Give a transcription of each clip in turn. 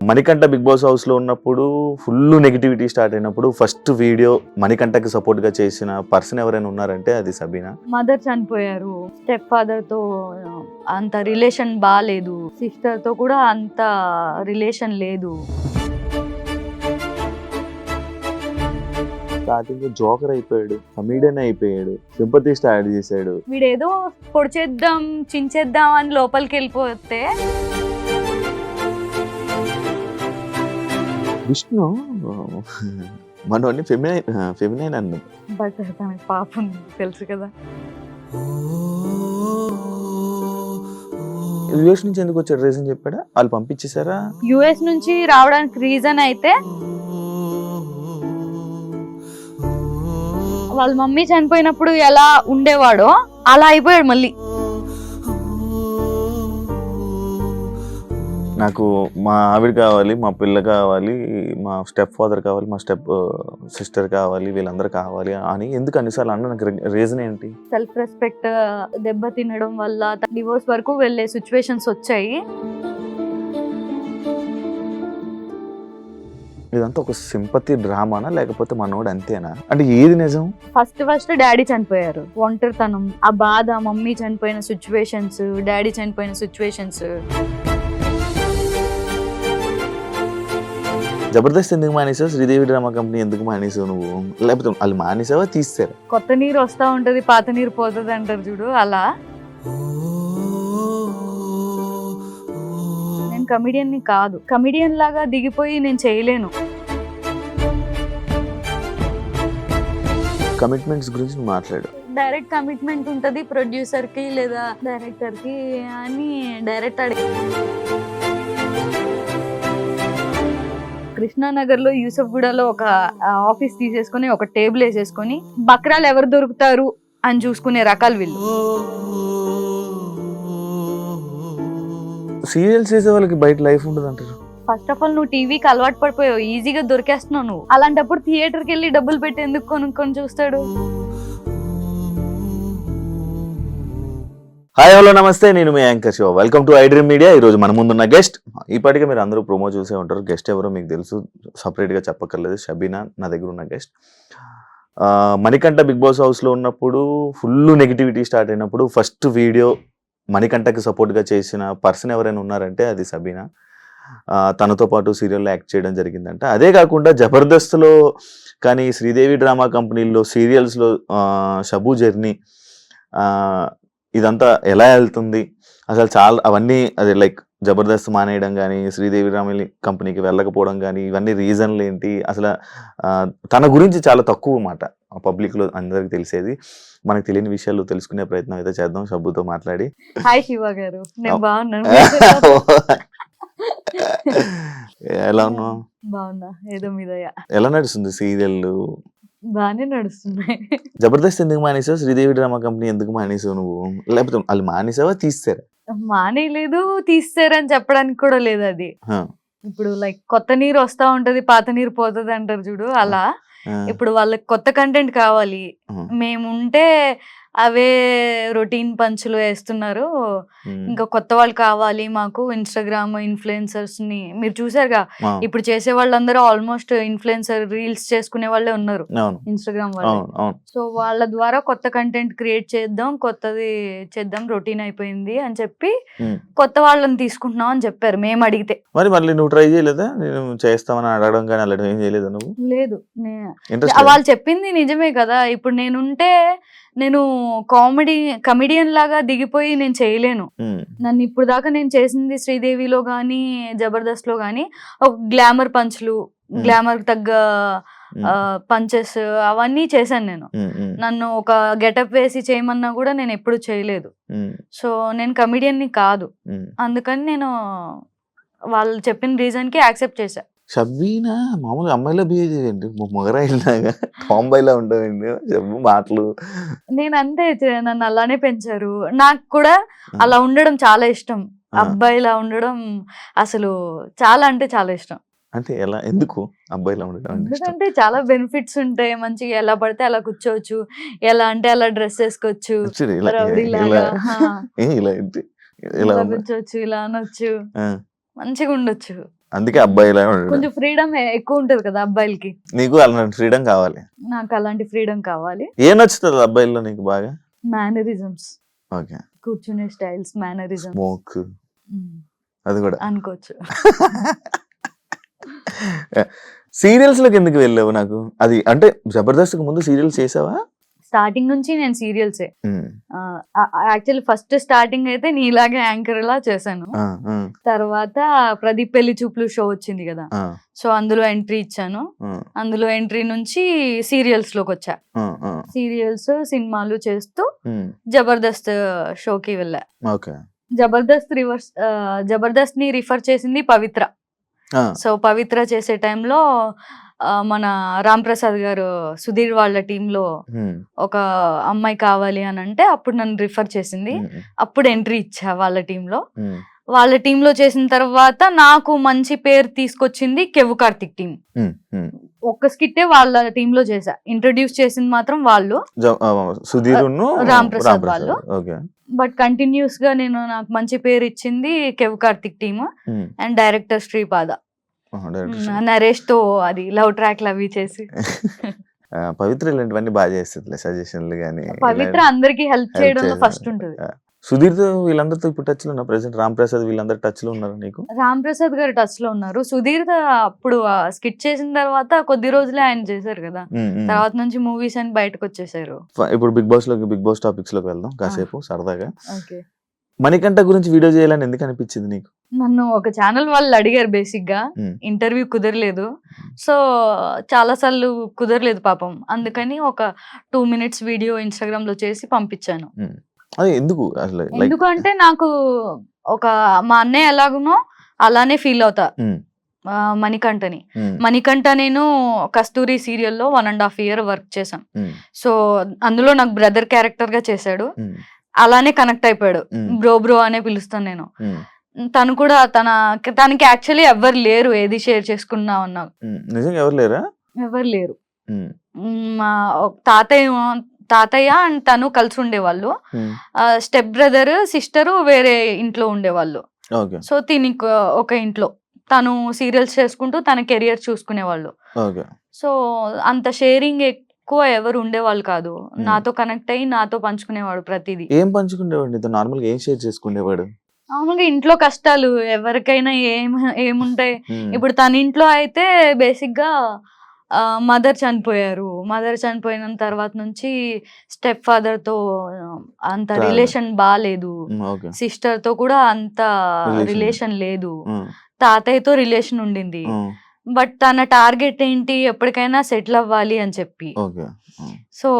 Manikanta big boss house లో ఉన్నప్పుడు full negativity start అయినప్పుడు ఫస్ట్ వీడియో మణికంఠకి సపోర్ట్ గా చేసిన పర్సన్ ఎవరైనా ఉన్నారంటే అది సబీనా. మదర్ చనిపోయారు, స్టెప్ ఫాదర్ తో అంత రిలేషన్ బాగాలేదు, సిస్టర్ తో కూడా అంత రిలేషన్ లేదు. స్టార్టింగ్ జోకర్ అయిపోయాడు, కమీడియన్ అయిపోయాడు, సింపతి స్టార్ట్ చేశాడు. వీడేదో పొడిచేద్దాం చించేద్దాం అని లోపలికి వెళ్ళిపోతే విష్ణు మనోని ఫెమినైన్ అన్నాడు. బట్ తనకి పాపం తెలుసు కదా. యుఎస్ నుంచి ఎందుకు వచ్చాడు రీజన్ చెప్పాడా? వాళ్ళు పంపించేశారా? యుఎస్ నుంచి రావడానికి రీజన్ అయితే వాళ్ళ మమ్మీ చనిపోయినప్పుడు ఎలా ఉండేవాడో అలా అయిపోయాడు మళ్ళీ. నాకు మా ఆవిడ కావాలి, మా పిల్ల కావాలి, మా స్టెప్ ఫాదర్ కావాలి, మా స్టెప్ సిస్టర్ కావాలి, వీళ్ళందరూ కావాలి అని ఎందుకు అన్నిసార్లు అన్న? నాకు రీజన్ ఏంటి? సెల్ఫ్ రెస్పెక్ట్ దెబ్బ తినడం వల్ల డివోర్స్ వరకు వెళ్ళే సిచ్యువేషన్స్ వచ్చాయి. ఇదంతా ఒక సింపతి డ్రామానా లేకపోతే మనోడు అంతేనా? అంటే ఏది నిజం? ఫస్ట్ డాడీ చనిపోయారు, ఒంటరితనం, ఆ బాధ, మమ్మీ చనిపోయిన సిచ్యువేషన్స్, డాడీ చనిపోయిన సిచ్యువేషన్స్. జబర్దస్త్ ఎందుకు మానేసావు? శ్రీదేవి డ్రామా కంపెనీ ఎందుకు మానేసావు నువ్వు? లేకపోతే వాళ్ళు మానేసావా తీస్తారు? కొత్త నీరు వస్తా ఉంటది, పాత నీరు పోతుంది అంటారు చూడు, అలా. నేను కమిడియన్ ని కాదు, కమిడియన్ లాగా దిగిపోయి నేను చేయలేను. కమిట్మెంట్స్ గురించి నువ్వు మాట్లాడు. డైరెక్ట్ కమిట్మెంట్ ఉంటది ప్రొడ్యూసర్ కి లేదా డైరెక్టర్ కి అని డైరెక్ట్ అడిగి కృష్ణానగర్ లో యూసఫ్గూడలో ఒక ఆఫీస్ తీసేసుకుని ఒక టేబుల్ వేసేసుకొని బక్రాలు ఎవరు దొరుకుతారు అని చూసుకునే రకాలు వీళ్ళు. సీరియల్స్ చేసే వాళ్ళకి బయట లైఫ్ ఉండదు అంటారు. ఫస్ట్ ఆఫ్ ఆల్ నువ్వు టీవీకి అలవాటు పడిపోయావు, ఈజీగా దొరికేస్తున్నావు నువ్వు. అలాంటప్పుడు థియేటర్కి వెళ్ళి డబ్బులు పెట్టి ఎందుకు కొనుక్కొని చూస్తాడు? హాయ్ హలో నమస్తే, నేను మీ anchor Shiva. Welcome to iDream media. ఈరోజు మన ముందున్న గెస్ట్, ఇప్పటికే మీరు అందరూ ప్రోమో చూసే ఉంటారు. గెస్ట్ ఎవరో మీకు తెలుసు, సపరేట్గా చెప్పక్కర్లేదు. షబీనా నా దగ్గర ఉన్న గెస్ట్. మణికంఠ బిగ్ బాస్ హౌస్లో ఉన్నప్పుడు ఫుల్ నెగిటివిటీ స్టార్ట్ అయినప్పుడు ఫస్ట్ వీడియో మణికంఠకి సపోర్ట్గా చేసిన పర్సన్ ఎవరైనా ఉన్నారంటే అది సబీనా. తనతో పాటు సీరియల్లో యాక్ట్ చేయడం జరిగిందంట. అదే కాకుండా జబర్దస్త్లో కానీ శ్రీదేవి డ్రామా కంపెనీల్లో సీరియల్స్లో షబు జర్నీ, ఇదంతా ఎలా వెళ్తుంది అసలు? చాలా అవన్నీ అది లైక్ జబర్దస్త్ మానేయడం కానీ, శ్రీదేవి డ్రామా కంపెనీకి వెళ్ళకపోవడం కానీ, ఇవన్నీ రీజన్లు ఏంటి అసలు? తన గురించి చాలా తక్కువ మాట పబ్లిక్లో అందరికి తెలిసేది. మనకు తెలియని విషయాలు తెలుసుకునే ప్రయత్నం అయితే చేద్దాం షబ్బుతో మాట్లాడి. హాయ్ శివ గారు, నేను బాగున్నాను. ఎలా ఉన్నావు? బాగున్నా, ఏదో మీద. ఎలా నడుస్తుంది సీరియల్? బాగానే నడుస్తున్నాయి. జబర్దస్త్ ఎందుకు మానేసావు? శ్రీదేవి డ్రామా కంపెనీ ఎందుకు మానేసావు నువ్వు? లేకపోతే వాళ్ళు మానేసావా తీస్తారా? మానేయలేదు, తీస్తారని చెప్పడానికి కూడా లేదు. అది ఇప్పుడు లైక్ కొత్త నీరు వస్తా ఉంటది, పాత నీరు పోతుంది అంటారు చూడు, అలా. ఇప్పుడు వాళ్ళకి కొత్త కంటెంట్ కావాలి, మేముంటే అవే రొటీన్ పంచులు వేస్తున్నారు. ఇంకా కొత్త వాళ్ళు కావాలి మాకు. ఇన్స్టాగ్రామ్ ఇన్ఫ్లుయెన్సర్స్ ని మీరు చూసారుగా, ఇప్పుడు చేసే వాళ్ళందరూ ఆల్మోస్ట్ ఇన్ఫ్లుయెన్సర్ రీల్స్ చేసుకునే వాళ్ళే ఉన్నారు ఇన్స్టాగ్రామ్ వాళ్ళు. సో వాళ్ళ ద్వారా కొత్త కంటెంట్ క్రియేట్ చేద్దాం, కొత్తది చేద్దాం, రొటీన్ అయిపోయింది అని చెప్పి కొత్త వాళ్ళని తీసుకుంటున్నాం అని చెప్పారు మేము అడిగితే. మరి మళ్ళీ నువ్వు ట్రై చేయలేదా? నేను చేస్తామని అడగడం కానీ అలా ఏం చేయలేదు నువ్వు? లేదు, వాళ్ళు చెప్పింది నిజమే కదా. ఇప్పుడు నేను కమిడియన్ లాగా దిగిపోయి నేను చేయలేను. నన్ను ఇప్పుడు దాకా నేను చేసింది శ్రీదేవిలో గానీ జబర్దస్త్ లో గానీ ఒక గ్లామర్ పంచ్లు, గ్లామర్ తగ్గ పంచెస్ అవన్నీ చేశాను నేను. నన్ను ఒక గెటప్ వేసి చేయమన్నా కూడా నేను ఎప్పుడు చేయలేదు. సో నేను కమిడియన్ ని కాదు, అందుకని నేను వాళ్ళు చెప్పిన రీజన్ కి యాక్సెప్ట్ చేశా. షబ్బీనా మామూలుగా అమ్మాయిలా బిహేవ్ చేయండి, మొగరాయిలాగా టాంబాయ్లా ఉంటావండి, చెప్పు మాటలు. నేను అంతే, నన్ను అలానే పెంచారు. నాకు కూడా అలా ఉండడం చాలా ఇష్టం. అబ్బాయిలా ఉండడం అసలు చాలా అంటే చాలా ఇష్టం. అంటే ఎలా, ఎందుకు అబ్బాయిలా ఉండడం? ఎందుకంటే చాలా బెనిఫిట్స్ ఉంటాయి. మంచిగా ఎలా పడితే అలా కూర్చోవచ్చు, ఎలా అంటే అలా డ్రెస్ వేసుకోవచ్చు, రౌడీలాగా కూర్చోవచ్చు, ఇలా అనొచ్చు. మంచిగా ఉండొచ్చు. అందుకే అబ్బాయిలా ఉండడు. కొంచెం ఫ్రీడమ్ ఎక్కువ ఉంటది కదా అబ్బాయిలకి. నీకు అలాంటి ఫ్రీడమ్ కావాలి. నాకు అలాంటి ఫ్రీడమ్ కావాలి. ఏం నచ్చుతుంది అబ్బాయిల్లో నీకు బాగా? మేనరిజమ్స్. ఓకే. కూర్చునే స్టైల్స్, మేనరిజమ్స్. స్మోక్ అది కూడా అనుకోవచ్చు. సీరియల్స్ లోకి ఎందుకు వెళ్ళావు? నాకు అది అంటే జబర్దస్త్ ముందు సీరియల్స్ చేసావా? స్టార్టింగ్ నుంచి నేను సీరియల్సే. యాక్చువల్లీ ఫస్ట్ స్టార్టింగ్ అయితే నీలాగే యాంకర్ లా చేశాను. తర్వాత ప్రదీప్ పెళ్లి చూపులు షో వచ్చింది కదా, సో అందులో ఎంట్రీ ఇచ్చాను. అందులో ఎంట్రీ నుంచి సీరియల్స్ లోకి వచ్చా. సీరియల్స్, సినిమాలు చేస్తూ జబర్దస్త్ షోకి వెళ్ళా. జబర్దస్త్ ని రిఫర్ చేసింది పవిత్ర. సో పవిత్ర చేసే టైంలో మన రామ్ ప్రసాద్ గారు సుధీర్ వాళ్ళ టీంలో ఒక అమ్మాయి కావాలి అని అంటే అప్పుడు నన్ను రిఫర్ చేసింది. అప్పుడు ఎంట్రీ ఇచ్చా వాళ్ళ టీంలో. వాళ్ళ టీంలో చేసిన తర్వాత నాకు మంచి పేరు తీసుకొచ్చింది కెవ్వు కార్తిక్ టీం. ఒక్క స్కిట్టే వాళ్ళ టీంలో చేశా. ఇంట్రడ్యూస్ చేసింది మాత్రం వాళ్ళు, రామ్ ప్రసాద్ వాళ్ళు. బట్ కంటిన్యూస్ గా నాకు మంచి పేరు ఇచ్చింది Kevvu Karthik team and director Sripada. Naresh తో అది లవ్ ట్రాక్ అవి చేసి. పవిత్ర ఇలాంటివన్నీ బాగా చేస్తుంది, సజెషన్లు గానీ. పవిత్ర అందరికి హెల్ప్ చేయడంలో ఫస్ట్ ఉంటుంది. సుధీర్ తో వీళ్ళందరితో ఇప్పుడు టచ్ లో ఉన్నా? ప్రెసెంట్ రామ్ ప్రసాద్ వీళ్ళందరూ టచ్ లో ఉన్నారు నీకు? రామ్ ప్రసాద్ గారు టచ్ లో ఉన్నారు. సుధీర్ అప్పుడు స్కిట్ చేసిన తర్వాత కొద్ది రోజులే ఆయన చేశారు కదా, తర్వాత నుంచి మూవీస్ అని బయటకు వచ్చేసారు. ఇప్పుడు బిగ్ బాస్ టాపిక్స్ లోకి వెళ్దాం కాసేపు సరదాగా. మణికంఠ గురించి వీడియో చేయాలని ఎందుకు అనిపించింది నీకు? నన్ను ఒక ఛానల్ వాళ్ళు అడిగారు, బేసిక్ గా ఇంటర్వ్యూ కుదరలేదు. సో చాలా సార్లు కుదరలేదు పాపం, అందుకని ఒక 2 minutes వీడియో ఇన్స్టాగ్రామ్ లో చేసి పంపించాను. ఎందుకంటే నాకు ఒక మా అన్నయ్య ఎలాగునో అలానే ఫీల్ అవుతా మణికంఠ. నేను కస్తూరి సీరియల్లో 1.5 year వర్క్ చేశాను. సో అందులో నాకు బ్రదర్ క్యారెక్టర్ గా చేశాడు. అలానే కనెక్ట్ అయిపోయాడు. బ్రో అనే పిలుస్తాను నేను. తను కూడా తనకి యాక్చువల్లీ ఎవరు లేరు ఏది షేర్ చేసుకున్నా అన్నా. ఎవరు లేరు. మా తాతయ్య అండ్ తను కలిసి ఉండేవాళ్ళు. స్టెప్ బ్రదర్, సిస్టర్ వేరే ఇంట్లో ఉండేవాళ్ళు. సో దీనికి ఒక ఇంట్లో తను సీరియల్స్ చేసుకుంటూ తన కెరియర్ చూసుకునేవాళ్ళు. సో అంత షేరింగ్ ఎక్కువ ఎవరు ఉండేవాళ్ళు కాదు. నాతో కనెక్ట్ అయ్యి నాతో పంచుకునేవాడు ప్రతిదీ. ఏం పంచుకునేవాడు? నార్మల్ గా ఏం షేర్ చేసుకునేవాడు? మామూలుగా ఇంట్లో కష్టాలు ఎవరికైనా ఏముంటాయి. ఇప్పుడు తన ఇంట్లో అయితే బేసిక్ గా మదర్ చనిపోయిన తర్వాత నుంచి స్టెప్ ఫాదర్ తో అంత రిలేషన్ బాలేదు. సిస్టర్ తో కూడా అంత రిలేషన్ లేదు. తాతయ్యతో రిలేషన్ ఉండింది. బట్ తన టార్గెట్ ఏంటి, ఎప్పటికైనా సెటిల్ అవ్వాలి అని చెప్పి. సో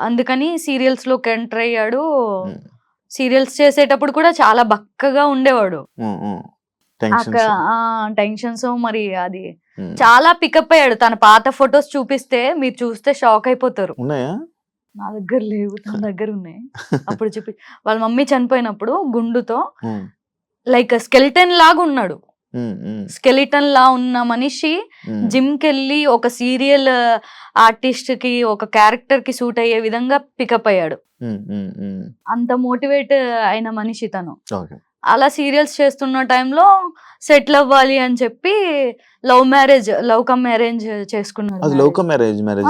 అందుకని సీరియల్స్ లోకి ఎంటర్ అయ్యాడు. సీరియల్స్ చేసేటప్పుడు కూడా చాలా బక్కగా ఉండేవాడు. టెన్షన్స్ మరి అది చాలా పికప్ అయ్యాడు. తన పాత ఫొటోస్ చూపిస్తే మీరు చూస్తే షాక్ అయిపోతారు. నా దగ్గర లేవు, తన దగ్గర ఉన్నాయి. అప్పుడు చూపి వాళ్ళ మమ్మీ చనిపోయినప్పుడు గుండుతో లైక్ స్కెలిటన్ లాగా ఉన్నాడు. స్కెలిటన్ లా ఉన్న మనిషి జిమ్ కెళ్ళి ఒక సీరియల్ ఆర్టిస్ట్ కి ఒక క్యారెక్టర్ కి సూట్ అయ్యే విధంగా పికప్ అయ్యాడు. అంత మోటివేట్ అయిన మనిషి తను. అలా సీరియల్స్ చేస్తున్న టైంలో సెటిల్ అవ్వాలి అని చెప్పి లవ్ కమ్ అరేంజ్ చేసుకున్నారు. Love come arrange marriage.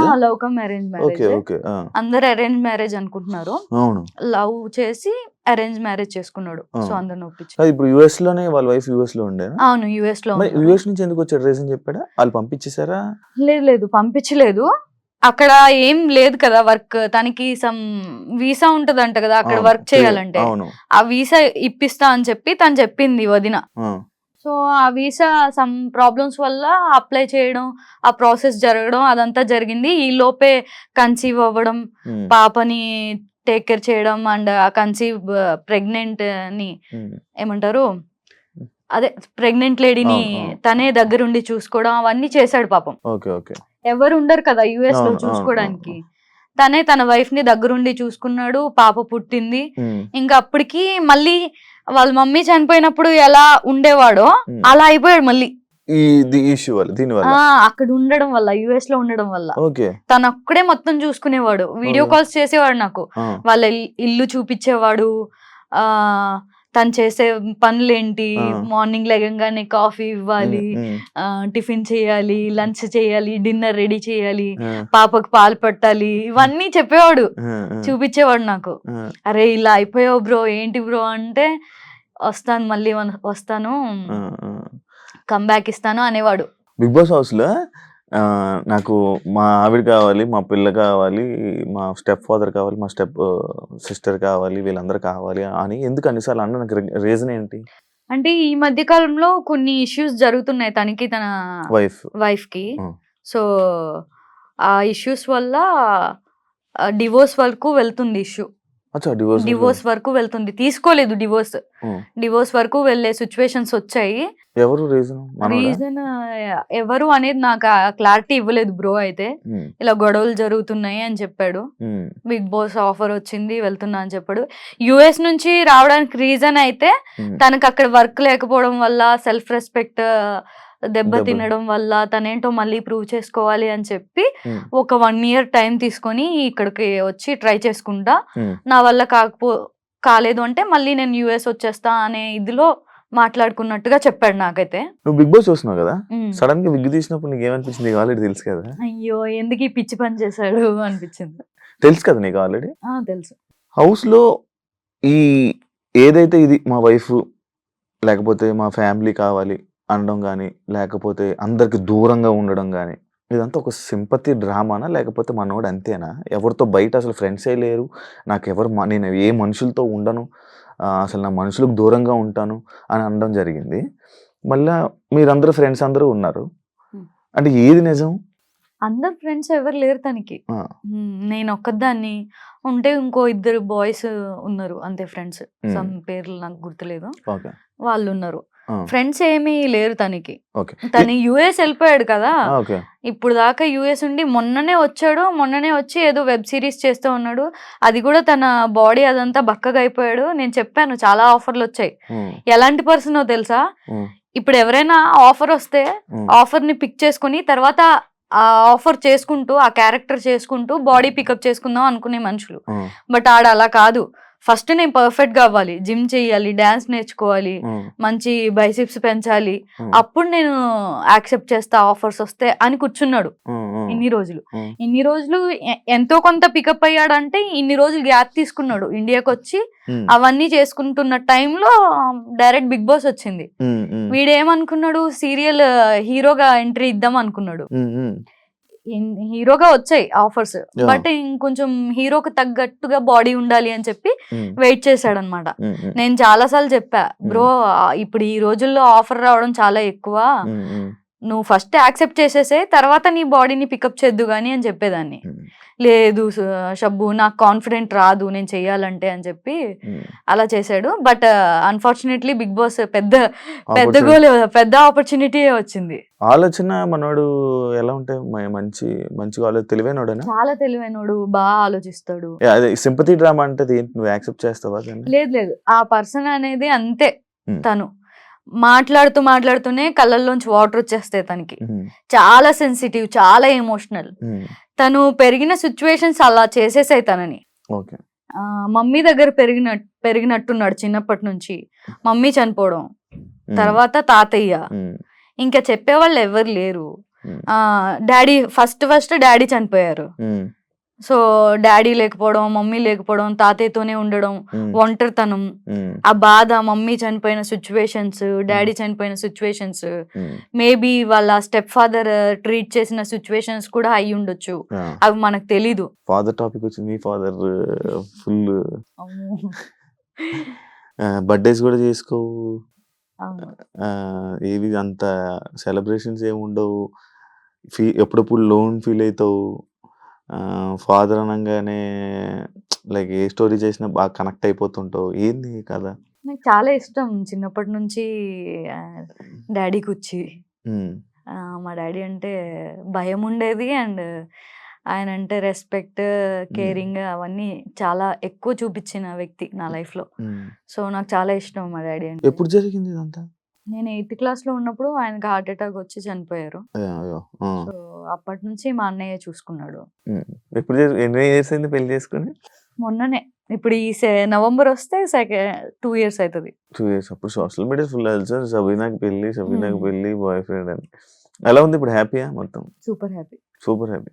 అందరు అరేంజ్ మ్యారేజ్ అనుకుంటున్నారు. లవ్ చేసి అరేంజ్ మ్యారేజ్ చేసుకున్నాడు. సో అందరిని ఒప్పించి. ఇప్పుడు యుఎస్ లోనే వాళ్ళ వైఫ్ యుఎస్ లో ఉండే. అవును, యుఎస్ లో. యుఎస్ నుంచి ఎందుకు వచ్చాడు రీజన్ చెప్పాడా? వాళ్ళు పంపించేసారా? లేదు పంపించలేదు. అక్కడ ఏం లేదు కదా వర్క్. తనకి సమ్ వీసా ఉంటదంట కదా అక్కడ వర్క్ చేయాలంటే. ఆ వీసా ఇప్పిస్తా అని చెప్పి తను చెప్పింది వదిన. సో ఆ వీసా సమ్ ప్రాబ్లమ్స్ వల్ల అప్లై చేయడం, ఆ ప్రాసెస్ జరగడం అదంతా జరిగింది. ఈ లోపే కన్సీవ్ అవ్వడం, పాపని టేక్ కేర్ చేయడం అండ్ ఆ కన్సీవ్ ప్రెగ్నెంట్ ని ఏమంటారు, అదే ప్రెగ్నెంట్ లేడీని తనే దగ్గరుండి చూసుకోవడం అవన్నీ చేశాడు పాపం. ఎవరు ఉండరు కదా యుఎస్ లో చూసుకోవడానికి. తనే తన వైఫ్ ని దగ్గరుండి చూసుకున్నాడు. పాప పుట్టింది. ఇంకా అప్పటికి మళ్ళీ వాళ్ళ మమ్మీ చనిపోయినప్పుడు ఎలా ఉండేవాడో అలా అయిపోయాడు మళ్ళీ. అక్కడ ఉండడం వల్ల, యుఎస్ లో ఉండడం వల్ల తను అక్కడే మొత్తం చూసుకునేవాడు. వీడియో కాల్స్ చేసేవాడు నాకు. వాళ్ళ ఇల్లు చూపించేవాడు. తను చేసే పనులేంటి, ఆ. మార్నింగ్ లెగంగానే కాఫీ ఇవ్వాలి, టిఫిన్ చేయాలి, లంచ్ చేయాలి, డిన్నర్ రెడీ చేయాలి, పాపకు పాలు పట్టాలి, ఇవన్నీ చెప్పేవాడు, చూపించేవాడు నాకు. అరే ఇలా అయిపోయావు బ్రో, ఏంటి బ్రో అంటే వస్తాను మళ్ళీ వస్తాను, కమ్బ్యాక్ ఇస్తాను అనేవాడు. బిగ్ బాస్ హౌస్ లో నాకు మా ఆవిడ కావాలి, మా పిల్ల కావాలి, మా స్టెప్ ఫాదర్ కావాలి, మా స్టెప్ సిస్టర్ కావాలి, వీళ్ళందరూ కావాలి అని ఎందుకు అన్నిసార్లు అన్న, నాకు రీజన్ ఏంటి అంటే ఈ మధ్య కాలంలో కొన్ని ఇష్యూస్ జరుగుతున్నాయి తనకి తన వైఫ్ కి. సో ఆ ఇష్యూస్ వల్ల డివోర్స్ వరకు వెళ్తుంది ఇష్యూ. డివోర్స్ వరకు వెళ్తుంది, తీసుకోలేదు డివోర్స్ వరకు వెళ్ళే సిచ్యువేషన్స్ వచ్చాయి. ఎవరు రీజన్ ఎవరు అనేది నాకు క్లారిటీ ఇవ్వలేదు బ్రో. అయితే ఇలా గొడవలు జరుగుతున్నాయి అని చెప్పాడు. బిగ్ బాస్ ఆఫర్ వచ్చింది వెళ్తున్నా అని చెప్పాడు. యుఎస్ నుంచి రావడానికి రీజన్ అయితే తనకు అక్కడ వర్క్ లేకపోవడం వల్ల, సెల్ఫ్ రెస్పెక్ట్ దెబ్బ తినడం వల్ల, తనేంటో మళ్ళీ ప్రూవ్ చేసుకోవాలి అని చెప్పి ఒక 1 year టైం తీసుకొని ఇక్కడికి వచ్చి ట్రై చేసుకుంటా, నా వల్ల కాలేదు అంటే మళ్ళీ నేను యుఎస్ వచ్చేస్తా అనే ఇదిలో మాట్లాడుకున్నట్టుగా చెప్పాడు నాకైతే. నువ్వు బిగ్ బాస్ చూస్తున్నావు కదా, సడన్ గా విగ్ తీసినప్పుడు నీకు ఏమనిపించింది? ఆల్రెడీ తెలుసు కదా. అయ్యో ఎందుకు ఈ పిచ్చి పని చేశాడు అనిపించింది. తెలుసు కదా నీకు ఆల్రెడీ. తెలుసు. హౌస్ లో ఈ ఏదైతే ఇది మా వైఫ్ లేకపోతే మా ఫ్యామిలీ కావాలి అనడం కానీ, లేకపోతే అందరికి దూరంగా ఉండడం కానీ, ఇదంతా ఒక సింపతి డ్రామానా, లేకపోతే మనోడు అంతేనా? ఎవరితో బయట అసలు ఫ్రెండ్సే లేరు, నేను ఏ మనుషులతో ఉండను, అసలు నా మనుషులకు దూరంగా ఉంటాను అని అనడం జరిగింది. మళ్ళా మీరందరూ ఫ్రెండ్స్ అందరూ ఉన్నారు అంటే ఏది నిజం? అందరు ఫ్రెండ్స్ ఎవరు లేరు తనకి. నేను ఒక్కదాన్ని ఉంటే ఇంకో 2 బాయ్స్ ఉన్నారు అంతే ఫ్రెండ్స్. సమ్ పేర్లు నాకు గుర్తులేదు, వాళ్ళు ఉన్నారు. ఫ్రెండ్స్ ఏమీ లేరు తనకి. తను యుఎస్ వెళ్ళిపోయాడు కదా, ఇప్పుడు దాకా యుఎస్ ఉండి మొన్ననే వచ్చి ఏదో వెబ్ సిరీస్ చేస్తూ ఉన్నాడు. అది కూడా తన బాడీ అదంతా బక్కగా అయిపోయాడు. నేను చెప్పాను చాలా ఆఫర్లు వచ్చాయి. ఎలాంటి పర్సనో తెలుసా, ఇప్పుడు ఎవరైనా ఆఫర్ వస్తే ఆఫర్ ని పిక్ చేసుకుని తర్వాత ఆ ఆఫర్ చేసుకుంటూ, ఆ క్యారెక్టర్ చేసుకుంటూ బాడీ పికప్ చేసుకుందాం అనుకునే మనుషులు. బట్ ఆడ అలా కాదు. ఫస్ట్ నేను పర్ఫెక్ట్ గా అవ్వాలి, జిమ్ చేయాలి, డాన్స్ నేర్చుకోవాలి, మంచి బైసిప్స్ పెంచాలి, అప్పుడు నేను యాక్సెప్ట్ చేస్తా ఆఫర్స్ వస్తే అని కూర్చున్నాడు. ఇన్ని రోజులు ఎంతో కొంత పికప్ అయ్యాడంటే ఇన్ని రోజులు గ్యాప్ తీసుకున్నాడు. ఇండియాకి వచ్చి అవన్నీ చేసుకుంటున్న టైంలో డైరెక్ట్ బిగ్ బాస్ వచ్చింది. వీడేమనుకున్నాడు, సీరియల్ హీరోగా ఎంట్రీ ఇద్దాం అనుకున్నాడు. హీరోగా వచ్చాయి ఆఫర్స్, బట్ ఇంకొంచెం హీరోకి తగ్గట్టుగా బాడీ ఉండాలి అని చెప్పి వెయిట్ చేశాడు అనమాట. నేను చాలా సార్లు చెప్పా, బ్రో ఇప్పుడు ఈ రోజుల్లో ఆఫర్ రావడం చాలా ఎక్కువ, నువ్వు ఫస్ట్ యాక్సెప్ట్ చేసేసే తర్వాత నీ బాడీని పికప్ చేద్దు గానీ అని చెప్పేదాన్ని. లేదు షబ్బు నాకు కాన్ఫిడెంట్ రాదు నేను చెయ్యాలంటే అని చెప్పి అలా చేశాడు. బట్ అన్ఫార్చునేట్లీ బిగ్ బాస్ పెద్ద ఆపర్చునిటీ వచ్చింది. ఆలోచన మనోడు ఎలా ఉంటే మంచి తెలివైనోడు, చాలా తెలివైనోడు, బాగా ఆలోచిస్తాడు. సింపతి డ్రామా అంటే నువ్వు యాక్సెప్ట్ చేస్తావా? లేదు, ఆ పర్సన్ అనేది అంతే. తను మాట్లాడుతూనే కళ్ళల్లోంచి వాటర్ వచ్చేస్తాయి తనకి. చాలా సెన్సిటివ్, చాలా ఎమోషనల్. తను పెరిగిన సిచ్యువేషన్స్ అలా చేసేసాయి తనని. మమ్మీ దగ్గర పెరిగినట్టున్నాడు చిన్నప్పటి నుంచి. మమ్మీ చనిపోవడం, తర్వాత తాతయ్య, ఇంకా చెప్పేవాళ్ళు ఎవరు లేరు. డాడీ ఫస్ట్ డాడీ చనిపోయారు. సో డాడీ లేకపోవడం, మమ్మీ లేకపోవడం, తాతయ్యతోనే ఉండడం, ఒంటరితనం, ఆ బాధ, మమ్మీ చనిపోయిన సిచ్యువేషన్స్, డాడీ చనిపోయిన సిచ్యువేషన్స్, మేబీ వాళ్ళ స్టెప్ ఫాదర్ ట్రీట్ చేసిన సిచ్యువేషన్స్ కూడా అయి ఉండొచ్చు, అవి మనకు తెలీదు. ఫాదర్ టాపిక్ వచ్చింది. ఫాదర్ ఫుల్ బర్త్డేస్ కూడా చేసుకోవు, ఏవి అంత సెలబ్రేషన్స్ ఏమి ఉండవు, ఎప్పుడప్పుడు లోన్ ఫీల్ అవుతావు. ఫాదర్ అనగానే లైక్ ఏ స్టోరీ చేసినా బాగా కనెక్ట్ అయిపోతుంటావు. ఏంది కదా, నాకు చాలా ఇష్టం చిన్నప్పటి నుంచి డాడీ కూర్చి. మా డాడీ అంటే భయం ఉండేది, అండ్ ఆయన అంటే రెస్పెక్ట్, కేరింగ్ అవన్నీ చాలా ఎక్కువ చూపించిన వ్యక్తి నా లైఫ్ లో. సో నాకు చాలా ఇష్టం మా డాడీ అంటే. ఎప్పుడు జరిగింది ఇదంతా? నేను 8th క్లాస్ లో ఉన్నప్పుడు ఆయనకి హార్ట్ అటాక్ వచ్చి చనిపోయారు. సో అప్పటి నుంచి మా అన్నయ్య చూసుకున్నాడు. ఎప్పుడు ఎన్ని ఇయర్స్ అయింది పెళ్లి చేసుకుని? మొన్ననే ఇప్పుడు ఈ నవంబర్ వస్తే 2 years అవుతుంది. 2 years. అప్పుడు సోషల్ మీడియా ఫుల్ సార్ సబీనాకి Hmm. పెళ్లి బాయ్ ఫ్రెండ్ అని. ఎలా ఉంది ఇప్పుడు? హ్యాపీయా మొత్తం? Super happy. Super happy.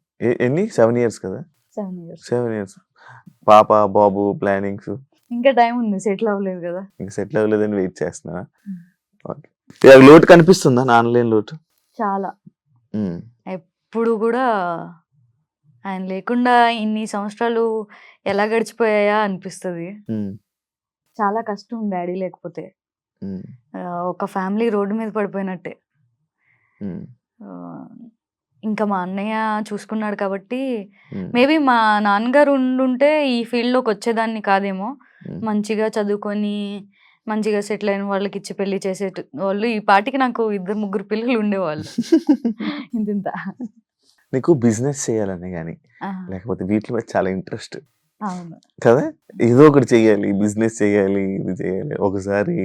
ఎన్ని 7 years కదా? 7 years. 7 years. పాప బాబు ప్లానింగ్స్ ఇంకా టైం ఉంది, సెటిల్ అవ్వలేదు కదా. ఇంకా సెటిల్ అవ్వలేదని వెయిట్ చేస్తున్నా. Hmm. ఓకే. లోటు కనిపిస్తుందా ఆన్లైన్ లోటు? చాలా. ఉమ్, ఇప్పుడు కూడా ఆయన లేకుండా ఇన్ని సంవత్సరాలు ఎలా గడిచిపోయాయా అనిపిస్తుంది. ఉమ్, చాలా కష్టం డాడీ లేకపోతే. ఉమ్, ఒక ఫ్యామిలీ రోడ్డు మీద పడిపోయినట్టే. ఉమ్, ఆ, ఇంకా మా అన్నయ్య చూసుకున్నాడు కాబట్టి ఉమ్, మేబీ మా నాన్నగారు ఉండుంటే ఈ ఫీల్డ్లోకి వచ్చేదాన్ని కాదేమో. ఉమ్. మంచిగా చదువుకొని మంచిగా సెటిల్ అయిన వాళ్ళకి ఇచ్చి పెళ్లి చేసే వాళ్ళు ఈ పాటికి నాకు 2-3 పిల్లలు ఉండేవాళ్ళు. ఇంత నీకు బిజినెస్ చేయాలని కానీ లేకపోతే వీటి మీద చాలా ఇంట్రెస్ట్ అవును. కదా? ఏదో ఒకటి చెయ్యాలి, బిజినెస్ చేయాలి, ఇది చేయాలి. ఒకసారి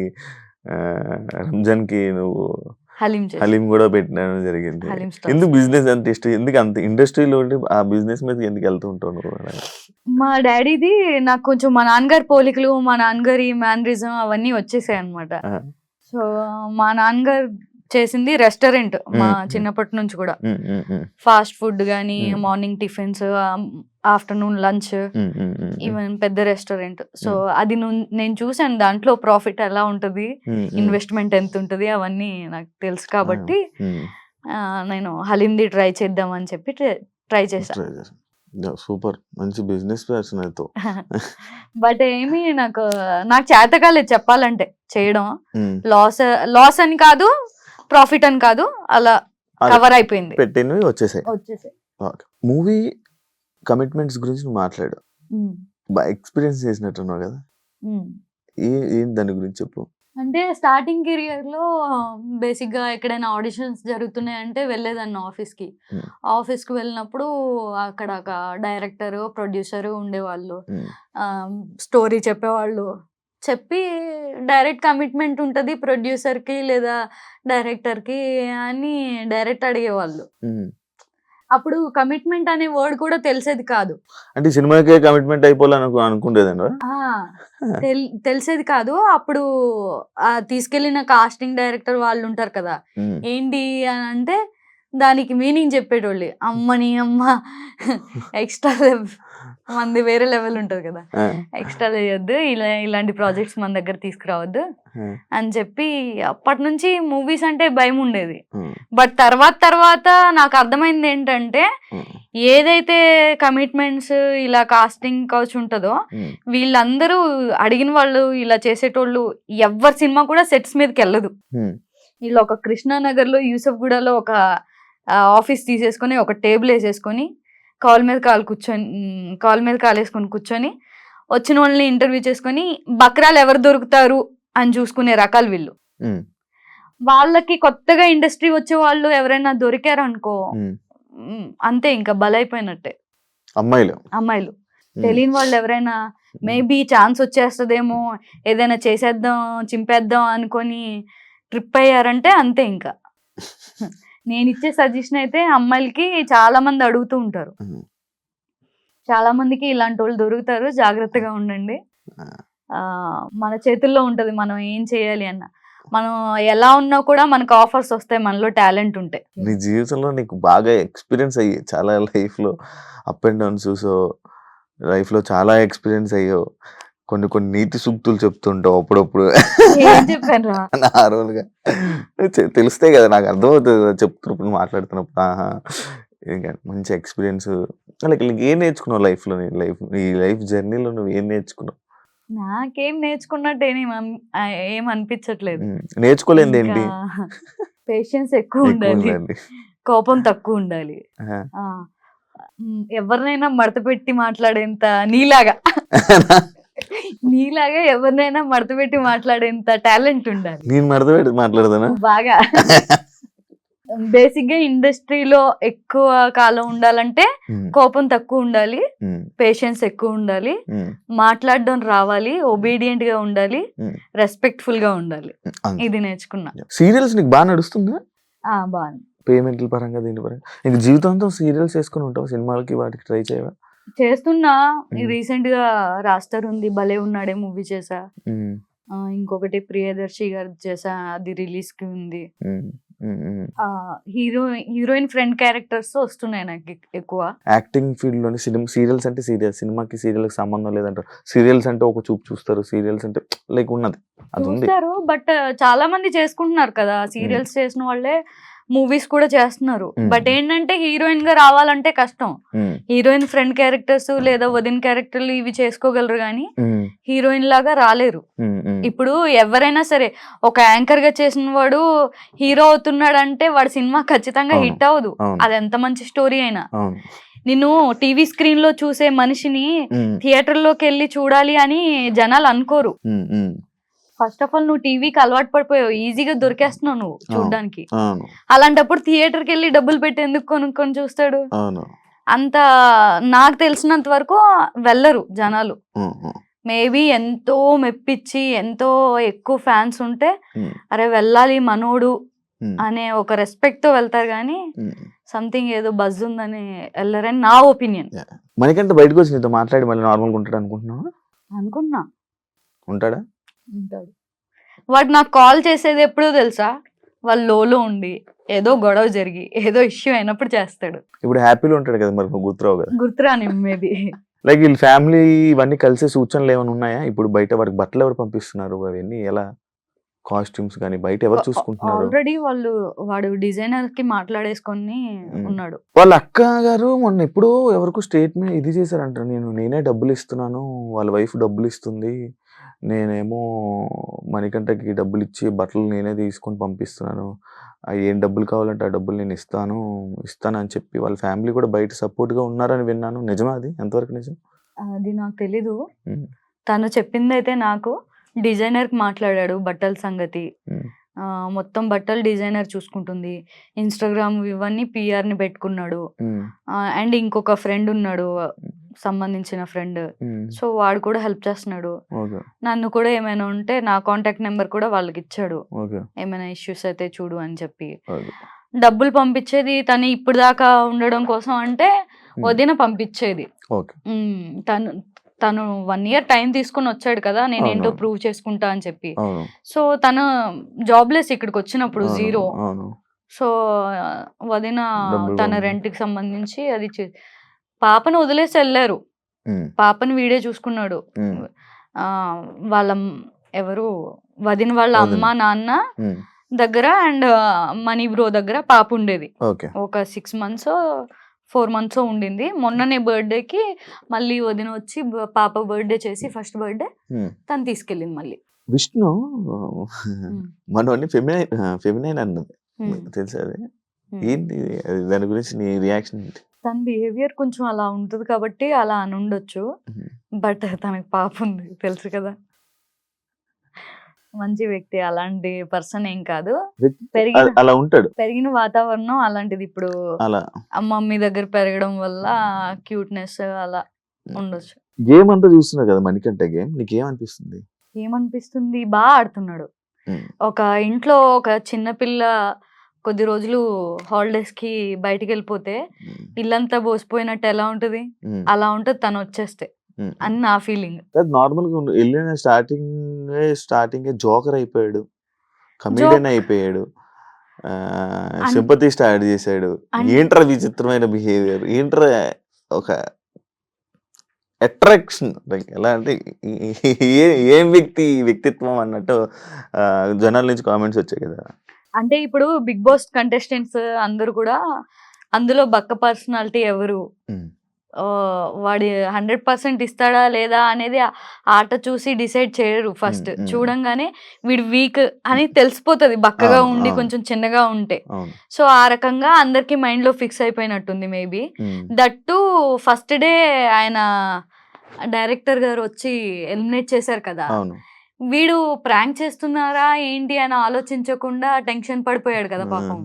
రంజాన్కి నువ్వు హలీం హలీం కూడా పెట్టడం జరిగింది. హలీం స్టాల్స్. ఎందుకు బిజినెస్ అంత ఇష్టం? ఎందుకు అంత ఇండస్ట్రీలో ఉండి ఆ బిజినెస్ మీద ఎందుకు వెళ్తూ ఉంటావు నువ్వు? మా డాడీది నాకు కొంచెం మా నాన్నగారి పోలికలు, మా నాన్నగారి మ్యానరిజం అవన్నీ వచ్చేసాయి అనమాట. ఆ, సో మా నాన్నగారు చేసింది రెస్టారెంట్ మా మ్మ్. చిన్నప్పటి నుంచి కూడా. ఉమ్, ఉమ్, ఉమ్, ఫాస్ట్ ఫుడ్ కానీ, మ్మ్. మార్నింగ్ టిఫిన్స్, ఆఫ్టర్నూన్ లంచ్, ఉమ్, ఉమ్, ఉమ్, ఈవెన్ పెద్ద రెస్టారెంట్. సో మ్మ్. అది నేను చూసాను, దాంట్లో ప్రాఫిట్ ఎలా ఉంటుంది, ఉమ్, ఉమ్, ఇన్వెస్ట్మెంట్ ఎంత ఉంటుంది అవన్నీ నాకు తెలుసు కాబట్టి ఉమ్. నేను హలీంది ట్రై చేద్దామని చెప్పి ట్రై చేశాను. Try చేశాను. సూపర్, మంచి బిజినెస్ పర్సన్ అయితే. బట్ ఏమి నాకు చేత కాలేదు చెప్పాలంటే చేయడం. ఉమ్, లాస్ అని కాదు, ప్రాఫిట్ అని కాదు, అలా అదే. కవర్ అయిపోయింది, పెట్టినవి వచ్చేసాయి. వచ్చేసాయి. మూవీ కమిట్మెంట్స్ గురించి నువ్వు మాట్లాడు. ఉమ్, బాగా ఎక్స్పీరియన్స్ చేసినట్టున్నావు కదా? ఉమ్. ఏం దాని గురించి చెప్పు. అంటే స్టార్టింగ్ కెరియర్ లో బేసిక్ గా ఎక్కడైనా ఆడిషన్స్ జరుగుతున్నాయంటే వెళ్ళేదాన్ని ఆఫీస్కి. Hmm. ఆఫీస్కి వెళ్ళినప్పుడు అక్కడ ఒక డైరెక్టర్, ప్రొడ్యూసర్ ఉండేవాళ్ళు, ఉమ్, స్టోరీ చెప్పేవాళ్ళు. చెప్పి డైరెక్ట్ కమిట్మెంట్ ఉంటుంది ప్రొడ్యూసర్కి లేదా డైరెక్టర్కి అని డైరెక్ట్ అడిగేవాళ్ళు. ఉమ్. అప్పుడు కమిట్మెంట్ అనే వర్డ్ కూడా తెలిసేది కాదు. అంటే సినిమాకే కమిట్మెంట్ అయిపోవాలని అనుకుంటేదండి. ఆ, తెలిసేది కాదు. అప్పుడు తీసుకెళ్లిన కాస్టింగ్ డైరెక్టర్ వాళ్ళు ఉంటారు కదా, ఏంటి అని అంటే దానికి మీనింగ్ చెప్పేటోళ్ళు. అమ్మని అమ్మ ఎక్స్ట్రా మంది వేరే లెవెల్ ఉంటది కదా, ఎక్స్ట్రా చేయొద్దు, ఇలాంటి ప్రాజెక్ట్స్ మన దగ్గర తీసుకురావద్దు అని చెప్పి అప్పటి నుంచి మూవీస్ అంటే భయం ఉండేది. బట్ తర్వాత నాకు అర్థమైంది ఏంటంటే ఏదైతే కమిట్మెంట్స్ ఇలా కాస్టింగ్ కౌచ్ ఉంటుందో వీళ్ళందరూ అడిగిన వాళ్ళు ఇలా చేసేటోళ్ళు ఎవరి సినిమా కూడా సెట్స్ మీదకి వెళ్ళదు. వీళ్ళు ఒక కృష్ణానగర్ లో యూసఫ్గూడలో ఒక ఆఫీస్ తీసేసుకొని ఒక టేబుల్ వేసేసుకొని కాల్ మీద కాలు వేసుకొని కూర్చొని వచ్చిన వాళ్ళని ఇంటర్వ్యూ చేసుకొని బక్రాలు ఎవరు దొరుకుతారు అని చూసుకునే రకాలు వీళ్ళు. వాళ్ళకి కొత్తగా ఇండస్ట్రీ వచ్చే వాళ్ళు ఎవరైనా దొరికారు అనుకో అంతే, ఇంకా బలైపోయినట్టే. అమ్మాయిలు తెలియని వాళ్ళు ఎవరైనా మేబీ ఛాన్స్ వచ్చేస్తుందేమో, ఏదైనా చేసేద్దాం చింపేద్దాం అనుకొని ట్రిప్ అయ్యారంటే అంతే. ఇంకా నేను ఇచ్చే సజెషన్ అయితే అమ్మాయిలకి చాలా మంది అడుగుతూ ఉంటారు, చాలా మందికి ఇలాంటి వాళ్ళు దొరుకుతారు, జాగ్రత్తగా ఉండండి. మన చేతుల్లో ఉంటది మనం ఏం చేయాలి అన్న. మనం ఎలా ఉన్నా కూడా మనకు ఆఫర్స్ వస్తాయి మనలో టాలెంట్ ఉంటే. నీ జీవితంలో నీకు బాగా ఎక్స్పీరియన్స్ అయ్యి చాలా లైఫ్ లో అప్ అండ్ డౌన్ చూసో, లైఫ్ లో చాలా ఎక్స్పీరియన్స్ అయ్యో, కొన్ని నీతి సూక్తులు చెప్తుంటావు అప్పుడప్పుడు. చెప్పాను నార్మల్గా తెలుస్తాయి కదా, నాకు అర్థమవుతుంది కదా చెప్తున్నప్పుడు, మాట్లాడుతున్నప్పుడు. మంచి ఎక్స్పీరియన్స్. లైక్ ఏం నేర్చుకున్నావు లైఫ్ లో? ఈ లైఫ్ జర్నీలో నువ్వు ఏం నేర్చుకున్నావు? నాకేం నేర్చుకున్నట్టు ఏం అనిపించట్లేదు. నేర్చుకోలేదు ఏంటి? పేషెన్స్ ఎక్కువ ఉండాలి, కోపం తక్కువ ఉండాలి, ఎవరినైనా మడత పెట్టి మాట్లాడేంత నీలాగా ఎవరినైనా మడత పెట్టి మాట్లాడేంత టాలెంట్ ఉండాలి. నేను మడత పెట్టి మాట్లాడతానా బాగా? బేసిక్ గా ఇండస్ట్రీలో ఎక్కువ కాలం ఉండాలంటే కోపం తక్కువ ఉండాలి, పేషెన్స్ ఎక్కువ ఉండాలి, మాట్లాడడం రావాలి, ఒబీడియంట్ గా ఉండాలి, రెస్పెక్ట్ఫుల్ గా ఉండాలి. ఇది నేర్చుకున్నా. సీరియల్స్ నీకు బాగా నడుస్తుందా? బాగుంది. పేమెంట్ల పరంగా, దీని పరంగా. నీకు జీవితంతో సీరియల్స్ వేసుకుని ఉంటావు, సినిమాలకి వాటికి ట్రై చేయవా? చేస్తున్నా. మ్మ్. రీసెంట్ గా రాస్టర్ ఉంది, భలే ఉన్నాడే మూవీ చేసా. మ్మ్. ఇంకొకటి ప్రియదర్శి గారు చేసా, అది రిలీజ్ కి ఉంది. మ్మ్. మ్మ్. హీరోయిన్ ఫ్రెండ్ క్యారెక్టర్స్ వస్తున్నాయి నాకు ఎక్కువ. యాక్టింగ్ ఫీల్డ్ లోని సీరియల్స్ అంటే సీరియల్, సినిమాకి సీరియల్ కి సంబంధం లేదంటారు. సీరియల్స్ అంటే ఒక చూపు చూస్తారు, సీరియల్స్ అంటే లైక్ ఉన్నది అది ఉంది. చూస్తారు, బట్ చాలా మంది చేసుకుంటున్నారు కదా, సీరియల్స్ చేసిన వాళ్ళే మూవీస్ కూడా చేస్తున్నారు. బట్ ఏంటంటే హీరోయిన్ గా రావాలంటే కష్టం. మ్మ్. హీరోయిన్ ఫ్రెండ్ క్యారెక్టర్స్ లేదా వదిన క్యారెక్టర్లు ఇవి చేసుకోగలరు కానీ మ్మ్. హీరోయిన్ లాగా రాలేరు. మ్మ్. మ్మ్. ఇప్పుడు ఎవరైనా సరే ఒక యాంకర్ గా చేసిన వాడు హీరో అవుతున్నాడు అంటే వాడి సినిమా ఖచ్చితంగా అవును. హిట్ అవ్వదు, అవును. అది ఎంత మంచి స్టోరీ అయినా. అవును. నిన్ను టీవీ స్క్రీన్ లో చూసే మనిషిని మ్మ్. థియేటర్ లోకి వెళ్ళి చూడాలి అని జనాలు అనుకోరు. మ్మ్. మ్మ్. ఫస్ట్ ఆఫ్ ఆల్ నువ్వు టీవీకి అలవాటు పడిపోయావు, ఈజీగా దొరికేస్తున్నావు నువ్వు చూడడానికి. అవును. అలాంటప్పుడు థియేటర్కి వెళ్ళి డబ్బులు పెట్టి ఎందుకు కొనుక్కొని చూస్తాడు? అవును. అంత నాకు తెలిసినంత వరకు వెళ్ళరు జనాలు. మ్మ్. మేబీ ఎంతో మెప్పించి ఎంతో ఎక్కువ ఫ్యాన్స్ ఉంటే మ్మ్. అరే వెళ్ళాలి మనోడు మ్మ్. అనే ఒక రెస్పెక్ట్ తో వెళ్తారు కానీ మ్మ్. సంథింగ్ ఏదో బజ్ ఉందని వెళ్ళరని నా ఒపీనియన్. మనకంటే బయటకు వచ్చి నీతో మాట్లాడి మళ్ళీ నార్మల్గా ఉంటాడు అనుకుంటున్నావా? అనుకున్నా ఉంటాడా? ఉంటాడు. వాడు నాకు కాల్ చేసేది ఎప్పుడో తెలుసా, వాళ్ళు లోలో ఉండి ఏదో గొడవ జరిగి ఏదో ఇష్యూ అయినప్పుడు చేస్తాడు. ఇప్పుడు హ్యాపీలో ఉంటాడు కదా, మరి నువ్వు గుర్తురావు కదా. గుర్తురాని మేబీ. లైక్ వీళ్ళ ఫ్యామిలీ ఇవన్నీ కలిసే సూచనలు ఏమైనా ఉన్నాయా? ఇప్పుడు బయట వాడికి బట్టలు ఎవరు పంపిస్తున్నారు, అవన్నీ ఎలా, కాస్ట్యూమ్స్ కానీ బయట ఎవరు చూసుకుంటున్నారు? ఆల్రెడీ వాడు డిజైనర్ కి మాట్లాడేసుకొని ఉన్నాడు. వాళ్ళ అక్క గారు మొన్న ఎప్పుడో ఎవరికో స్టేట్మెంట్ ఇది చేశారంట, నేనే డబ్బులు ఇస్తున్నాను, వాళ్ళ వైఫ్ డబ్బులు ఇస్తుంది, నేనేమో మణికంఠకి డబ్బులు ఇచ్చి బట్టలు నేనే తీసుకొని పంపిస్తున్నాను, ఏం డబ్బులు కావాలంటే ఆ డబ్బులు నేను ఇస్తాను అని చెప్పి వాళ్ళ ఫ్యామిలీ కూడా బయట సపోర్ట్ గా ఉన్నారని విన్నాను. నిజమా? అది ఎంతవరకు నిజం? అది నాకు తెలీదు. తను చెప్పింది అయితే నాకు డిజైనర్ కి మాట్లాడాడు బట్టల సంగతి. మొత్తం బట్టలు డిజైనర్ చూసుకుంటుంది, ఇన్స్టాగ్రామ్ ఇవన్నీ PR ని పెట్టుకున్నాడు. అండ్ ఇంకొక ఫ్రెండ్ ఉన్నాడు సంబంధించిన ఫ్రెండ్, సో వాడు కూడా హెల్ప్ చేస్తున్నాడు. నన్ను కూడా ఏమైనా ఉంటే నా కాంటాక్ట్ నెంబర్ కూడా వాళ్ళకి ఇచ్చాడు, ఏమైనా ఇష్యూస్ అయితే చూడు అని చెప్పి. డబ్బులు పంపించేది తను ఇప్పుడు దాకా ఉండడం కోసం అంటే వదిన పంపించేది. తను 1 year టైం తీసుకుని వచ్చాడు కదా, నేను ఏంటో ప్రూవ్ చేసుకుంటా అని చెప్పి. సో తను జాబ్లెస్ ఇక్కడికి వచ్చినప్పుడు జీరో. సో వదిన తన రెంట్ కి సంబంధించి అది పాపను వదిలేసి వెళ్ళారు. పాపని వీడే చూసుకున్నాడు. వాళ్ళ ఎవరు వదిన వాళ్ళ అమ్మ నాన్న దగ్గర అండ్ మనీ బ్రో దగ్గర పాప ఉండేది. ఒక 6 months 4 months ఉండింది. మొన్ననే బర్త్డేకి మళ్ళీ వదిన వచ్చి పాప బర్త్డే చేసి ఫస్ట్ బర్త్డే తను తీసుకెళ్ళింది మళ్ళీ. విష్ణు మనోని ఫెమినైన్ అన్నది తెలుసా? అది ఏంటి, దాని గురించి నీ రియాక్షన్ ఏంటి? తన బిహేవియర్ కొంచెం అలా ఉంటుంది కాబట్టి అలా అని ఉండొచ్చు, బట్ తనకు పాప ఉంది తెలుసు కదా, మంచి వ్యక్తి, అలాంటి పర్సన్ ఏం కాదు. అలా ఉంటాడు, పెరిగిన వాతావరణం అలాంటిది. ఇప్పుడు మమ్మీ దగ్గర పెరగడం వల్ల క్యూట్నెస్ అలా ఉండొచ్చు. గేమ్ అంతా చూస్తున్నావు కదా మణికంఠ గేమ్, నీకేమనిపిస్తుంది? ఏమనిపిస్తుంది, బాగా ఆడుతున్నాడు. ఒక ఇంట్లో ఒక చిన్న పిల్ల కొద్ది రోజులు హాలిడేస్ కి బయటికి వెళ్ళిపోతే ఇల్లంతా బోసిపోయినట్టు ఎలా ఉంటది, అలా ఉంటది తను వచ్చేస్తే అని నా ఫీలింగ్. నార్మల్ గా వెళ్ళిన స్టార్టింగ్ జోకర్ అయిపోయాడు, కమెడియన్ అయిపోయాడు, సింపతి స్టార్ట్ చేశాడు. ఏంట్రా విచిత్రమైన బిహేవియర్, ఏంట్రా ఒక అట్రాక్షన్, ఎలా అంటే ఏం వ్యక్తిత్వం అన్నట్టు జనాల నుంచి కామెంట్స్ వచ్చాయి కదా. అంటే ఇప్పుడు బిగ్ బాస్ కంటెస్టెంట్స్ అందరూ కూడా అందులో బక్క పర్సనాలిటీ ఎవరు, వాడి 100% ఇస్తాడా లేదా అనేది ఆట చూసి డిసైడ్ చేయరు. ఫస్ట్ చూడంగానే వీడు వీక్ అని తెలిసిపోతుంది, బక్కగా ఉండి కొంచెం చిన్నగా ఉంటే. సో ఆ రకంగా అందరికి మైండ్ లో ఫిక్స్ అయిపోయినట్టుంది మేబీ. దట్టు ఫస్ట్ డే ఆయన డైరెక్టర్ గారు వచ్చి ఎలిమినేట్ చేశారు కదా, వీడు ప్రాంక్ చేస్తున్నారా ఏంటి అని ఆలోచించకుండా టెన్షన్ పడిపోయాడు కదా పాపం.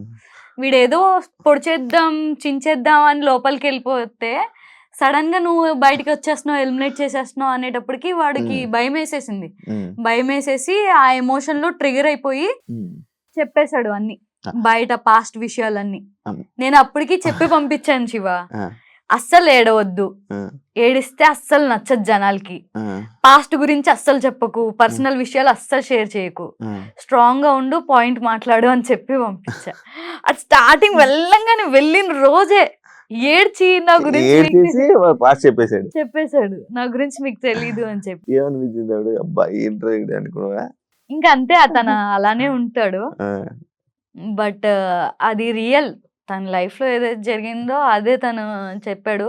వీడేదో పొడిచేద్దాం చించేద్దాం అని లోపలికి వెళ్ళిపోతే సడన్ గా నువ్వు బయటకు వచ్చేస్తున్నావు, ఎలిమినేట్ చేసేస్తున్నావు అనేటప్పటికి వాడికి భయం వేసేసింది. భయం వేసేసి ఆ ఎమోషన్ లో ట్రిగర్ అయిపోయి చెప్పేశాడు అన్ని, బయట పాస్ట్ విషయాలన్నీ. నేను అప్పటికి చెప్పి పంపించాను శివ, అస్సలు ఏడవద్దు, ఏడిస్తే అస్సలు నచ్చదు జనాలకి, పాస్ట్ గురించి అస్సలు చెప్పకు, పర్సనల్ విషయాలు అస్సలు షేర్ చేయకు, స్ట్రాంగ్ గా ఉండు, పాయింట్ మాట్లాడు అని చెప్పి పంపించా. అది స్టార్టింగ్ వెళ్ళంగానే వెళ్ళిన రోజే ఏడ్చి నా గురించి చెప్పేశాడు, నా గురించి మీకు తెలీదు అని చెప్పి. అబ్బాయి అనుకున్నా. ఇంకా అంతే, అతను అలానే ఉంటాడు. బట్ అది రియల్, తన లైఫ్ లో ఏదైతే జరిగిందో అదే తను చెప్పాడు.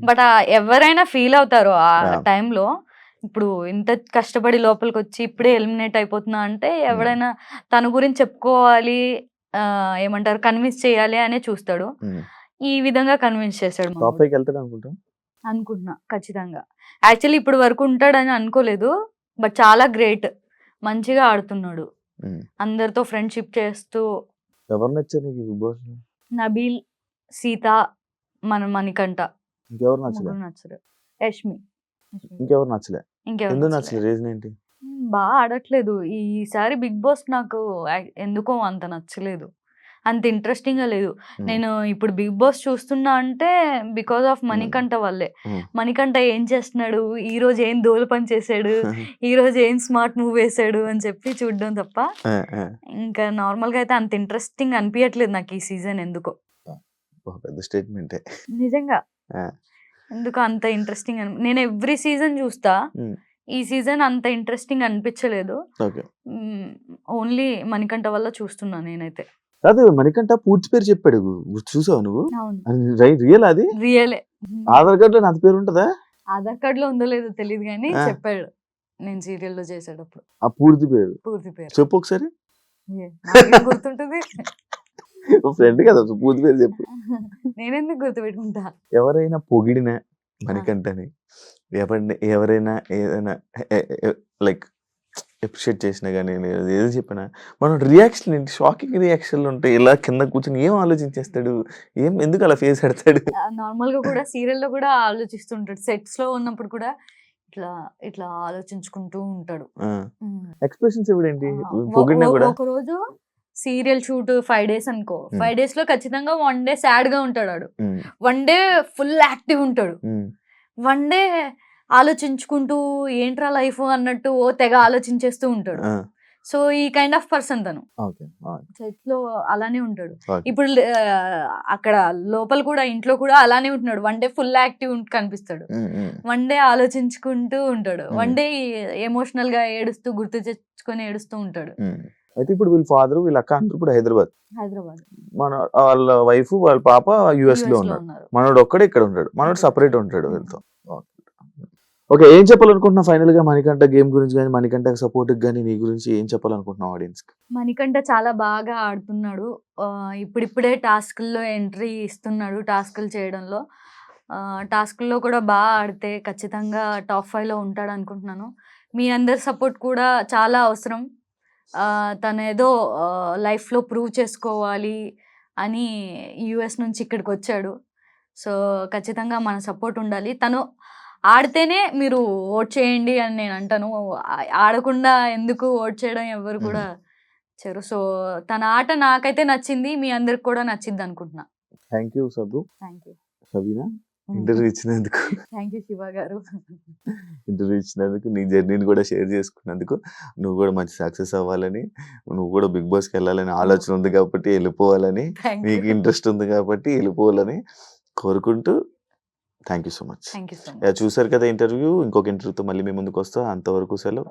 బట్ ఎవరైనా ఫీల్ అవుతారు ఆ టైంలో, ఇప్పుడు ఇంత కష్టపడి లోపలికి వచ్చి ఇప్పుడే ఎలిమినేట్ అయిపోతున్నా అంటే ఎవడైనా తన గురించి చెప్పుకోవాలి, ఏమంటారు, కన్విన్స్ చేయాలి అనే చూస్తాడు. ఈ విధంగా కన్విన్స్ చేశాడు. అనుకుంటున్నా ఖచ్చితంగా. యాక్చువల్లీ ఇప్పుడు వరకు ఉంటాడని అనుకోలేదు, బట్ చాలా గ్రేట్, మంచిగా ఆడుతున్నాడు, అందరితో ఫ్రెండ్షిప్ చేస్తూ. ఎవరు నచ్చారు బిగ్ బాస్? నబీల్, సీత, మణికంఠ. ఇంకెవరు నచ్చలేదు? యష్మి. ఇంకెవరు నచ్చలే? ఎందుకు నచ్చలేదు? రీజన్ ఏంటి? బాగా ఆడట్లేదు ఈసారి బిగ్ బాస్. నాకు ఎందుకో అంత నచ్చలేదు, అంత ఇంట్రెస్టింగ్ గా లేదు. నేను ఇప్పుడు బిగ్ బాస్ చూస్తున్నా అంటే బికాస్ ఆఫ్ మణికంఠ వల్లే. మణికంఠ ఏం చేస్తున్నాడు, ఈ రోజు ఏం దోలు పని చేశాడు, ఈ రోజు ఏం స్మార్ట్ మూవ్ వేసాడు అని చెప్పి చూడడం తప్ప ఇంకా నార్మల్ గా అయితే అంత ఇంట్రెస్టింగ్ అనిపించట్లేదు నాకు ఈ సీజన్. ఎందుకో పెద్ద స్టేట్మెంటే నిజంగా, ఎందుకు అంత ఇంట్రెస్టింగ్ నేను ఎవ్రీ సీజన్ చూస్తా, ఈ సీజన్ అంత ఇంట్రెస్టింగ్ అనిపించలేదు. ఓన్లీ మణికంఠ వల్ల చూస్తున్నా నేనైతే. కాదు, మణికంఠ పూర్తి పేరు చెప్పాడు, చూసావు నువ్వు? రియల్? అది రియలే. ఆధార్ కార్డ్ లో నా పేరు ఉంటదా? ఆధార్ కార్డ్ లో ఉందో లేదో తెలియదు కానీ చెప్పాడు నేను సీరియల్ లో చేసేటప్పుడు. ఆ పూర్తి పేరు చెప్పు ఒకసారి. గుర్తుంటుంది, ఫ్రెండ్ కదా, పూర్తి పేరు చెప్పు. నేనెందుకు గుర్తుపెట్టుకుంటా? ఎవరైనా పొగిడిన మణికంఠని, ఎవరైనా ఏదైనా లైక్ అప్రిషియేట్ చేసినా కానీ, ఏదో చెప్పినా మనం రియాక్షన్ ఏంటి, షాకింగ్ రియాక్షన్లు ఉంటాయి. ఇలా కింద కూర్చొని ఏం ఆలోచించేస్తాడు, ఎందుకు అలా ఫేస్ పెడతాడు? నార్మల్ గా కూడా సీరియల్ లో కూడా ఆలోచిస్తుంటాడు, సెట్స్ లో ఉన్నప్పుడు కూడా ఇట్లా ఇట్లా ఆలోచించుకుంటూ ఉంటాడు. ఎక్స్ప్రెషన్స్ ఎవడేంటి పొగిడినా కూడా. ఒక రోజు సీరియల్ షూట్ 5 days అనుకో, 5 days లో ఖచ్చితంగా 1 day సాడ్ గా ఉంటాడు, 1 day ఫుల్ యాక్టివ్ ఉంటాడు, 1 day ఆలోచించుకుంటూ ఏంట్రా లైఫ్ అన్నట్టు ఓ తెగ ఆలోచించేస్తూ ఉంటాడు. సో ఈ కైండ్ ఆఫ్ పర్సన్ తను సెట్ లో అలానే ఉంటాడు. ఇప్పుడు అక్కడ లోపల కూడా ఇంట్లో కూడా అలానే ఉంటున్నాడు, 1 day ఫుల్ యాక్టివ్ కనిపిస్తాడు, 1 day ఆలోచించుకుంటూ ఉంటాడు, 1 day ఎమోషనల్ గా ఏడుస్తూ గుర్తు తెచ్చుకొని ఏడుస్తూ ఉంటాడు. అయితే ఇప్పుడు వీళ్ళ ఫాదర్ వీళ్ళ అక్క అందరూ ఇప్పుడు హైదరాబాద్, మన వాళ్ళ వైఫ్ వాళ్ళ పాప యుఎస్ లో ఉన్నారు, మనోడు ఒక్కడే ఇక్కడ ఉంటాడు, మనోడు సపరేట్ ఉంటాడు వీళ్ళతో. ఓకే, ఏం చెప్పాలనుకుంటున్నా ఫైనల్ గా మణికంఠ గేమ్ గురించి కానీ, మణికంఠ సపోర్ట్ కానీ నీ గురించి ఏం చెప్పాలనుకుంటున్నావు ఆడియన్స్ కి? మణికంఠ చాలా బాగా ఆడుతున్నాడు, ఇప్పుడిప్పుడే టాస్క్ల్లో ఎంట్రీ ఇస్తున్నాడు, టాస్క్లు చేయడంలో. టాస్క్ల్లో కూడా బాగా ఆడితే ఖచ్చితంగా టాప్ 5 లో ఉంటాడు అనుకుంటున్నాను. మీ అందరి సపోర్ట్ కూడా చాలా అవసరం. తను ఏదో లైఫ్లో ప్రూవ్ చేసుకోవాలి అని యుఎస్ నుంచి ఇక్కడికి వచ్చాడు. సో ఖచ్చితంగా మన సపోర్ట్ ఉండాలి. తను ఆడితేనే మీరు ఓట్ చేయండి అని నేను అంటాను, ఆడకుండా ఎందుకు ఓట్ చేయడం ఎవరు కూడా చేయరు. సో తన ఆట నాకైతే నచ్చింది, మీ అందరికి కూడా నచ్చింది అనుకుంటున్నా. థ్యాంక్ యూ సబ్బు. థ్యాంక్ యూ సబీనా, ఇంటర్వ్యూ ఇచ్చినందుకు. థ్యాంక్ యూ శివ గారు. ఇంటర్వ్యూ ఇచ్చినందుకు, నీ జర్నీని కూడా షేర్ చేసుకున్నందుకు, నువ్వు కూడా మంచి సక్సెస్ అవ్వాలని, నువ్వు కూడా బిగ్ బాస్కి వెళ్ళాలని ఆలోచన ఉంది కాబట్టి వెళ్ళిపోవాలని, నీకు ఇంట్రెస్ట్ ఉంది కాబట్టి వెళ్ళిపోవాలని కోరుకుంటూ థ్యాంక్ యూ సో మచ్. చూసారు కదా ఇంటర్వ్యూ. ఇంకొక ఇంటర్వ్యూతో మళ్ళీ మీ ముందుకు వస్తా. అంతవరకు సెలవు.